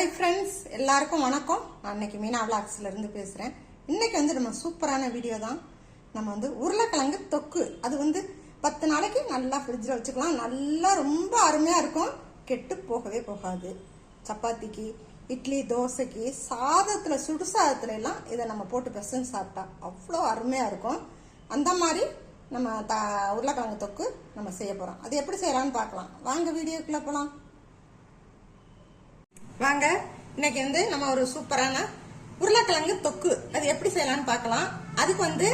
Hi friends, எல்லாருக்கும் வணக்கம். நான் இன்னைக்கு மீனா விளாக்ஸ்ல இருந்து பேசுறேன். இன்னைக்கு நம்ம சூப்பரான வீடியோ தான். நம்ம உருளைக்கிழங்கு தொக்கு, அது 10 நாளைக்கு நல்லா ஃப்ரிட்ஜில் வச்சுக்கலாம். நல்லா ரொம்ப அருமையா இருக்கும், கெட்டு போகவே போகாது. சப்பாத்திக்கு, இட்லி, தோசைக்கு, சாதத்துல, சுடு சாதத்துல எல்லாம் இதை நம்ம போட்டு பெசஞ்சு சாப்பிட்டா அவ்வளோ அருமையா இருக்கும். அந்த மாதிரி நம்ம உருளைக்கிழங்கு தொக்கு நம்ம செய்ய போறோம். அது எப்படி செய்யலாம்னு பார்க்கலாம். வாங்க வீடியோக்குள்ள போலாம். வாங்க, இன்னைக்கு நம்ம ஒரு சூப்பரான உருளைக்கிழங்கு தொக்கு அது எப்படி செய்யலாம்னு பார்க்கலாம். அதுக்கு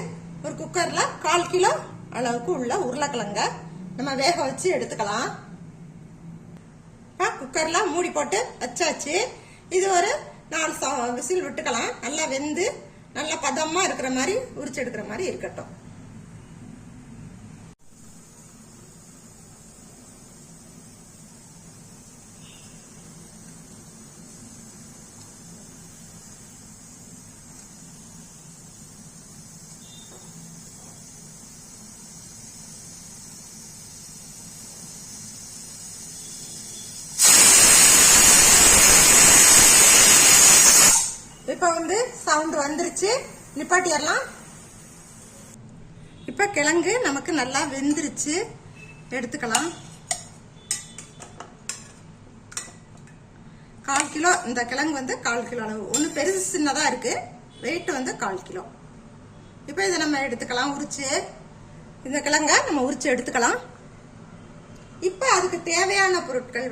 ஒரு குக்கர்ல 1/4 கிலோ அளவுக்கு உள்ள உருளைக்கிழங்க நம்ம வேக வச்சு எடுத்துக்கலாம். குக்கர்ல மூடி போட்டு வச்சாச்சு. இது ஒரு 4 விசில் விட்டுக்கலாம். நல்லா வெந்து நல்லா பதமா இருக்கிற மாதிரி உரிச்சு எடுக்கிற மாதிரி இருக்கட்டும். இப்ப சவுண்ட் வந்துருச்சு, நிப்பாட்டிடலாம். இப்ப கிழங்கு நமக்கு நல்லா வெந்துருச்சு, எடுத்துக்கலாம். 1/4 கிலோ இந்த கிழங்கு 1/4 கிலோ அளவு. ஒண்ணு பெருசு சின்னதா இருக்கு, வெயிட் 1/4 கிலோ. இப்ப இதை நம்ம எடுத்துக்கலாம். உரிச்சு இந்த கிழங்க நம்ம உரிச்சு எடுத்துக்கலாம். இப்ப அதுக்கு தேவையான பொருட்கள்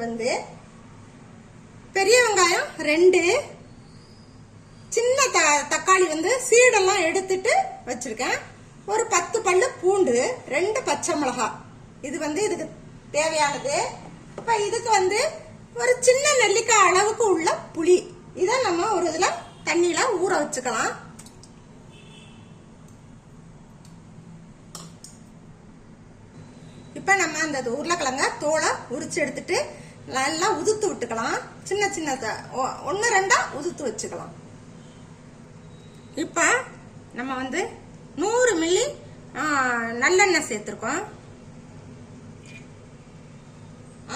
பெரிய வெங்காயம் 2, சின்ன தக்காளி சீடெல்லாம் எடுத்துட்டு வச்சிருக்கேன். ஒரு 10 பல்லு பூண்டு, 2 பச்சை மிளகாய். இது இதுக்கு தேவையானது. இப்ப இதுக்கு ஒரு சின்ன நெல்லிக்காய் அளவுக்கு உள்ள புளி. இதை நம்ம ஒரு இதுல தண்ணியில ஊற வச்சுக்கலாம். இப்ப நம்ம அந்த உருளைக்கிழங்க தோலை உரிச்சு எடுத்துட்டு நல்லா உதுத்து விட்டுக்கலாம். சின்ன சின்னதா 1 2 உதுத்து வச்சுக்கலாம். இப்ப நம்ம 100 மில்லி நல்லெண்ணெய் சேர்த்திருக்கோம்.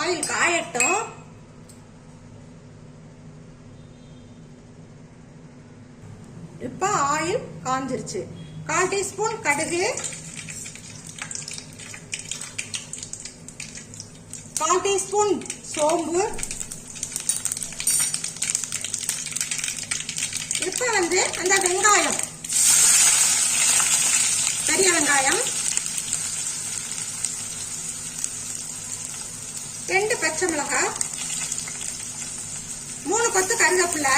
ஆயில் காயட்டும். இப்ப ஆயில் காஞ்சிருச்சு. 1/4 டீஸ்பூன் கடுகு, 1/4 டீஸ்பூன் சோம்பு. இப்ப அந்த வெங்காயம், பெரிய வெங்காயம், 2 பச்சை மிளகாய், 3 கொத்து கருவேப்பிலை.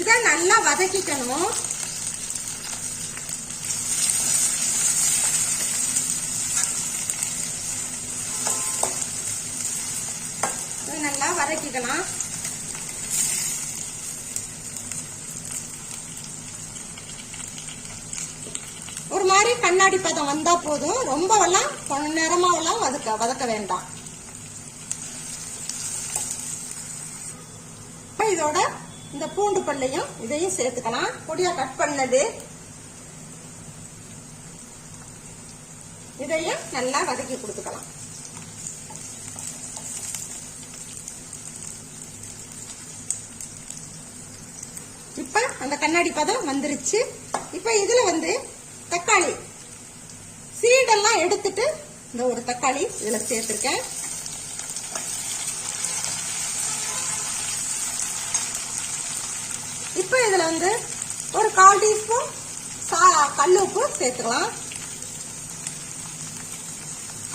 இதை நல்லா வதக்கிக்கணும். நல்லா வதக்கிக்கலாம். ஒரு மாதிரி கண்ணாடி பதம் வந்தா போதும். ரொம்ப நேரமா வதக்க வேண்டாம். இதோட இந்த பூண்டு பல்லையும் இதையும் சேர்த்துக்கலாம். பொடியா கட் பண்ணது இதையும் நல்லா வதக்கி கொடுத்துக்கலாம். இப்ப அந்த கண்ணாடி பதம் வந்துருச்சு. இப்ப இதுல தக்காளி சீடெல்லாம் எடுத்துட்டு இந்த ஒரு தக்காளி இதுல சேர்த்திருக்கேன். இப்ப இதுல ஒரு 1/4 டீஸ்பூன் கல்லுப்பு சேர்த்துக்கலாம்.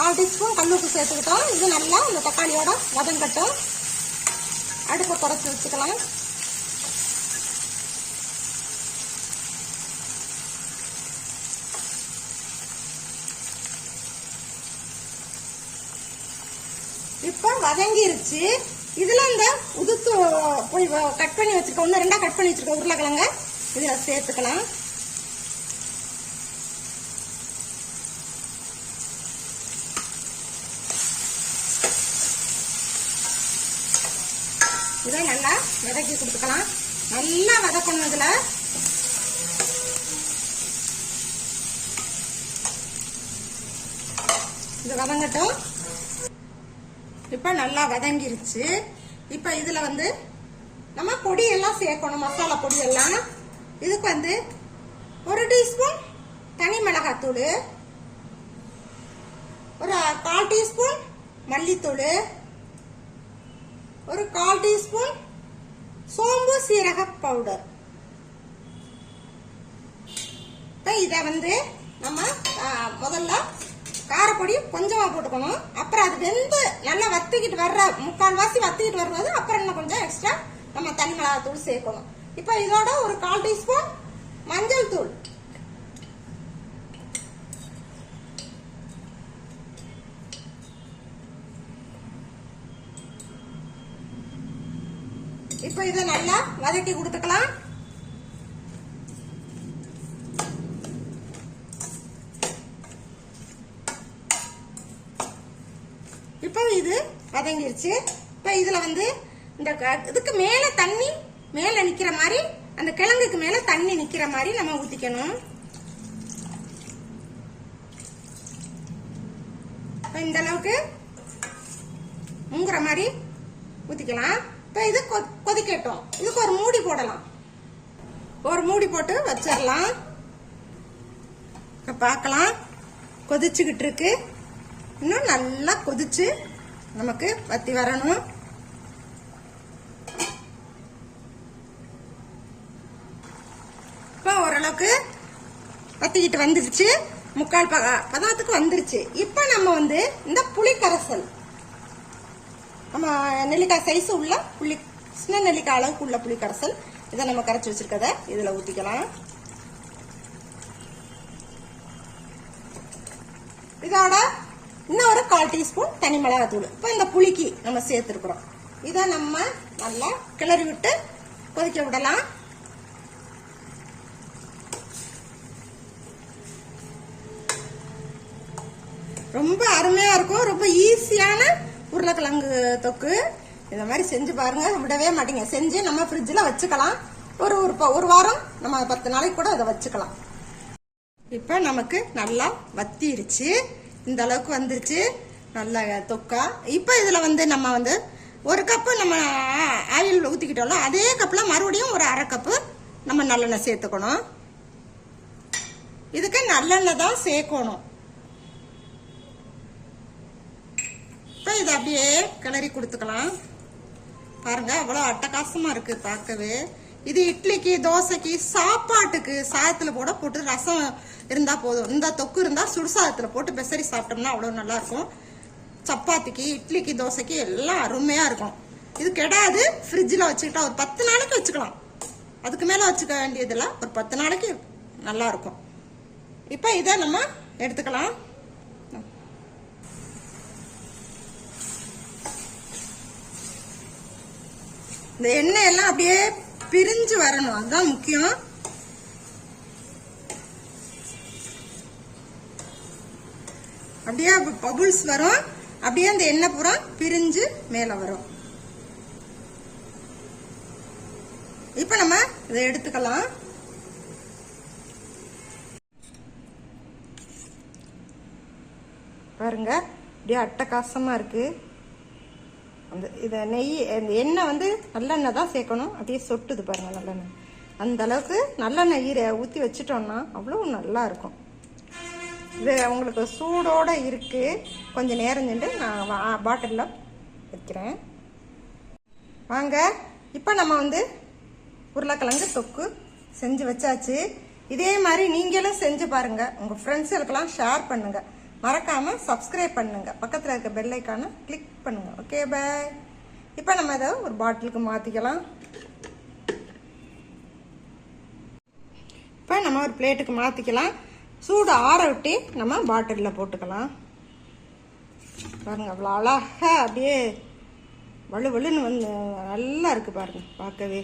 1/4 டீஸ்பூன் கல்லுப்பு சேர்த்துக்கிட்டோம். இது நல்லா இந்த தக்காளியோட வதங்கட்டும். அடுப்பை குறைச்சி வச்சுக்கலாம். இப்ப வதங்கிருச்சு. இதுல இந்த உதுத்து போய் கட் பண்ணி வச்சிருக்க 1 2 கட் பண்ணி வச்சிருக்க உருளைக்கிழங்க இதுல சேர்த்துக்கலாம். இதை நல்லா வதக்கி கொடுத்துக்கலாம். நல்லா வதக்கணும். இதுல இது வதங்கட்டும். இப்ப நல்லா வதங்கிருச்சு. இப்போ இதுல வந்து நம்ம பொடி எல்லாம் சேர்க்கணும், மசாலா பொடி எல்லாம். இதுக்கு வந்து 1 டீஸ்பூன் தனி மிளகாத்தூள், ஒரு 1/4 டீஸ்பூன் மல்லித்தூள், ஒரு 1/4 டீஸ்பூன் சோம்பு சீரக பவுடர். இப்போ இதை வந்து நம்ம முதல்ல காரப்பொடி கொஞ்சமா போட்டுக்கணும். அப்புறம் அது வெந்து நல்லா வத்திக்கிட்டு வர்ற 3/4 வத்திக்கிட்டு வரும்போது அப்புறம் இன்னும் கொஞ்சம் எக்ஸ்ட்ரா நம்ம தனி மிளகாத்தூள் சேர்க்கணும். இப்போ இதோட ஒரு 1/4 டீஸ்பூன் மஞ்சள் தூள், இப்போ இதை நல்லா வதக்கி கொடுத்துக்கலாம். இப்போ இது வதங்கிருச்சு. இப்போ இதுல வந்து இந்த இதுக்கு மேல தண்ணி மேல நிக்கிற மாதிரி, அந்த கிழங்குக்கு மேல தண்ணி நிக்கிற மாதிரி நம்ம ஊத்திக்கணும். இந்த அளவுக்கு முங்குற மாதிரி ஊத்திக்கலாம். இப்ப இது கொதிக்கட்டும். இதுக்கு ஒரு மூடி போடலாம். ஒரு மூடி போட்டு வச்சிடலாம். பார்க்கலாம், கொதிச்சுக்கிட்டு இருக்கு. இன்னும் நல்லா கொதிச்சு நமக்கு வத்தி வரணும். இப்ப ஓரளவுக்கு வத்திக்கிட்டு வந்துருச்சு, 3/4 பதத்துக்கு வந்துருச்சு. இப்ப நம்ம வந்து இந்த புளி கரைசல், நம்ம நெல்லிக்காய் சைஸ் உள்ள புளி, சின்ன நெல்லிக்காய் அளவுக்கு உள்ள புளி கரைசல், இதை நம்ம கரைச்சி வச்சிருக்கத இதுல ஊத்திக்கலாம். இதோட இன்னும் ஒரு 1/4 டீஸ்பூன் தனி மிளகாத்தூள் இப்ப இந்த புளிக்கு நம்ம சேர்த்துருக்கிறோம். இதை நம்ம நல்லா கிளறி விட்டு கொதிக்க விடலாம். ரொம்ப அருமையா இருக்கும். ரொம்ப ஈஸியான உருளைக்கிழங்கு தொக்கு. இந்த மாதிரி செஞ்சு பாருங்க, விடவே மாட்டீங்க. செஞ்சு நம்ம ஃப்ரிட்ஜில் வச்சுக்கலாம். ஒரு வாரம் நம்ம 10 நாளைக்கு கூட அதை வச்சுக்கலாம். இப்ப நமக்கு நல்லா வத்திருச்சு, இந்த அளவுக்கு வந்துருச்சு நல்ல தொக்கா. இப்ப இதுல வந்து நம்ம வந்து 1 கப்பு நம்ம ஆயில் ஊத்திக்கிட்டோம்ல, அதே கப்ல மறுபடியும் ஒரு 1/2 கப்பு நம்ம நல்லெண்ணெய் சேர்த்துக்கணும். இதுக்கு நல்லெண்ணெய் தான் சேர்க்கணும். இப்ப இதை அப்படியே கிளறி கொடுத்துக்கலாம். பாருங்க, அவ்வளவு அட்டகாசமா இருக்கு பார்க்கவே. இது இட்லிக்கு, தோசைக்கு, சாப்பாட்டுக்கு சாதத்துல போட்டு ரசம் இருந்தா போதும். இந்த தொக்கு இருந்தா சுடுசாதத்துல போட்டு பெசரி சாப்பிட்டோம்னா அவ்வளவு நல்லா இருக்கும். சப்பாத்திக்கு, இட்லிக்கு, தோசைக்கு எல்லாம் அருமையா இருக்கும். இது கெடாது. ஃப்ரிட்ஜில் வச்சுக்கிட்டா ஒரு 10 நாளைக்கு வச்சுக்கலாம். அதுக்கு மேல வச்சுக்க வேண்டியதில்லை, ஒரு 10 நாளைக்கு நல்லா இருக்கும். இப்ப இதை நம்ம எடுத்துக்கலாம். இந்த எண்ணெய் எல்லாம் அப்படியே பிரிஞ்சு வரணும், அதுதான் முக்கியம். அப்படியே பபுள்ஸ் வரும், அப்படியே அந்த எண்ணெய் பூரா பிரிஞ்சு மேல வரும். இப்ப நம்ம இதை எடுத்துக்கலாம். பாருங்க, அப்படியே அட்டகாசமா இருக்கு. அந்த இதை நெய், இந்த எண்ணெய் வந்து நல்லெண்ணெய் தான் சேர்க்கணும். அப்படியே சொட்டுது பாருங்க நல்லெண்ணெய். அந்த அளவுக்கு நல்லெண்ணெய் ஊற்றி வச்சுட்டோம்னா அவ்வளோ நல்லா இருக்கும். இது உங்களுக்கு சூடோட இருக்கு, கொஞ்சம் நேரம் சென்று நான் பாட்டிலில் வைக்கிறேன். வாங்க, இப்போ நம்ம வந்து உருளைக்கிழங்கு தொக்கு செஞ்சு வச்சாச்சு. இதே மாதிரி நீங்களும் செஞ்சு பாருங்க. உங்க ஃப்ரெண்ட்ஸுக்கெல்லாம் ஷேர் பண்ணுங்க. மறக்காம சப்ஸ்கிரைப் பண்ணுங்க. பக்கத்தில் இருக்க பெல் ஐக்கானை கிளிக் பண்ணுங்க. ஓகே, பாய். இப்போ நம்ம இதை ஒரு பாட்டிலுக்கு மாத்திக்கலாம். இப்போ நம்ம ஒரு பிளேட்டுக்கு மாத்திக்கலாம். சூடு ஆற விட்டு நம்ம பாட்டிலில் போட்டுக்கலாம். பாருங்க, அவ்வளோ அழகா அப்படியே வலு வலுன்னு வந்து நல்லா இருக்கு பாருங்க பார்க்கவே.